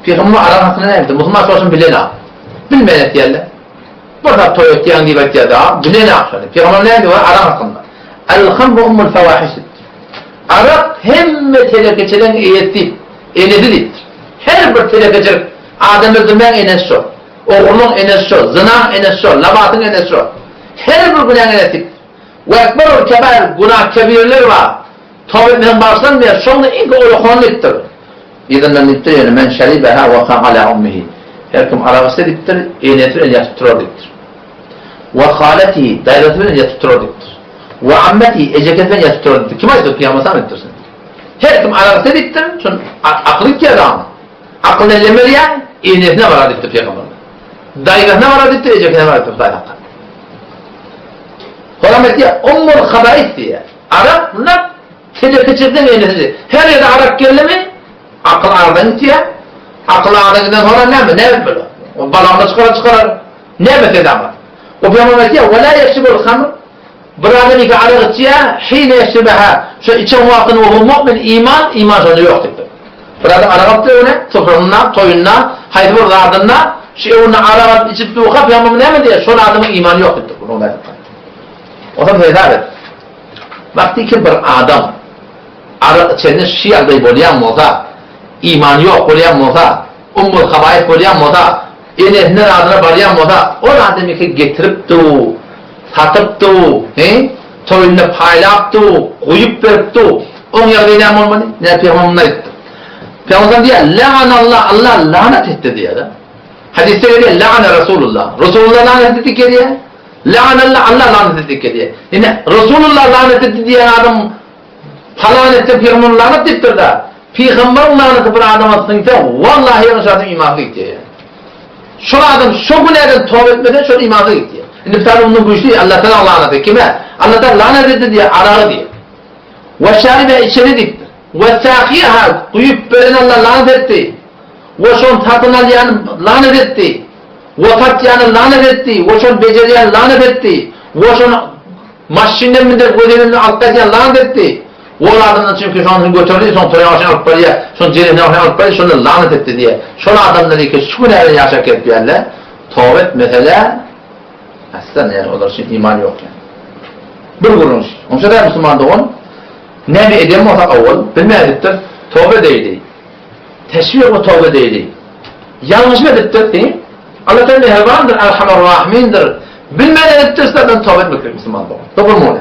Peygamber aran hakkında ne yaptı? Musulman sorsun bilen ha. Bilmeyen diyorlar. Burada toyot diyen gibi diye daha bilen ha. Peygamber ne diyor aran hakkında? El-hamru ummul fevahişit. Arak hem telekeçeden eyetti, enedidir. Her bir telekeçer adam öldürmeyen enesi o. Oğlun enesi o, zina enesi o, labatın enesi o. Her bir günah enesi. Ve ekber keber günah kebirler var. Tövbe etmeden başlanmıyor. Sonra ilk oğlu konulittir. İzin dittir yani men şeribeha ve kâhala ummihi. Her kim arabası dittir, enesi el yatutturadiktir. Ve haletihi, daireti el yatutturadiktir. Ve ammeti eceketmen yatutturadiktir. Kim ayıttır kıyamasam ettirsin. Her kim arabası dittir, çünkü aklı ki adam. Akıl elemeli ya, enetine varadiktir peygamberler. Dairetine varadiktir, eceketine varadiktir dairette. Holamet ya, ummul habayit diye. Arap bunlar telekeçirden enetidir. Her yerde Arap geldi mi, akıl ağırdan gidiyor. Akıl ağırdan giden sonra ne mi? Ne böyle? O balağını çıkarar. Ne mesela ama? O peygamber diyor, وَلَا يَشْرِبُ الْخَمْرِ bir adam iki arak içiyor, hine yeşribeha. Şu içen vaktini o mümin iman sonu yok dedi. Bir adam arak içiyor ne? Sofranına, toyununa, haydi burada ardına, onu arak içip duha, peygamber ne mi diyor? Şu adamın imanı yok dedi. Bunu da o zaman hesap vakti ki bir adam arak içeni şiarda boğulayan olsa, iman yok boğulayan olsa, ummul habayet boğulayan olsa, enehine adına bağlayan olsa, o adamı ki getirip du, satıp du, toyunu paylayıp du, koyup verip du, onun yerine ne olmalı? Ne peygamberler etti? Peygamber diyor, la'anallah, Allah lanet etti diyor da. Hadiste diyor, la'ane Resulullah. Resulullah lanet etti ki diyor. La'anallah, Allah lanet etti ki diyor. Yani Resulullah lanet etti diyen adam falan etti, peygamber lanet ettir de. Peygamber lanet bir adam aslında, vallahi yanlış adam imanı gitti. Şu adam, şu günlerden tövbe etmeden şu imanı gitti. Şimdi tabi onun bu işi Allah Teala lanet etti. Kime? Allah Teala lanet etti diye arağı diye. Ve şaribe içeri dikti. Ve sâkiha kuyup veren Allah lanet etti. Ve şun tatın alayan lanet etti. Ve tatyayanı lanet etti. Ve şun beceriyen lanet etti. Ve şun maşinden midir gözlerinin alttakiyen lanet etti. O adamdan çünkü şu an götürdü, son toraya başına alıp paraya, son cerihine başına alıp paraya, şunu lanet etti diye. Şu adam dedi ki şu günlerden yaşak et diyorlar. Tövbe et mesela aslında yani onlar için iman yok yani. Bir kuruluş. Onun için de Müslüman da on ne bir edem olsa avval bilmeyediktir. Tövbe değildi. Teşvik o tövbe değildi. Yanlış mı ediptir değil mi? Allah Teala mehribandır, Erhamer Rahimindir. Bilmeyediktir zaten tövbe etmek Müslüman da on. Doğru mu öyle?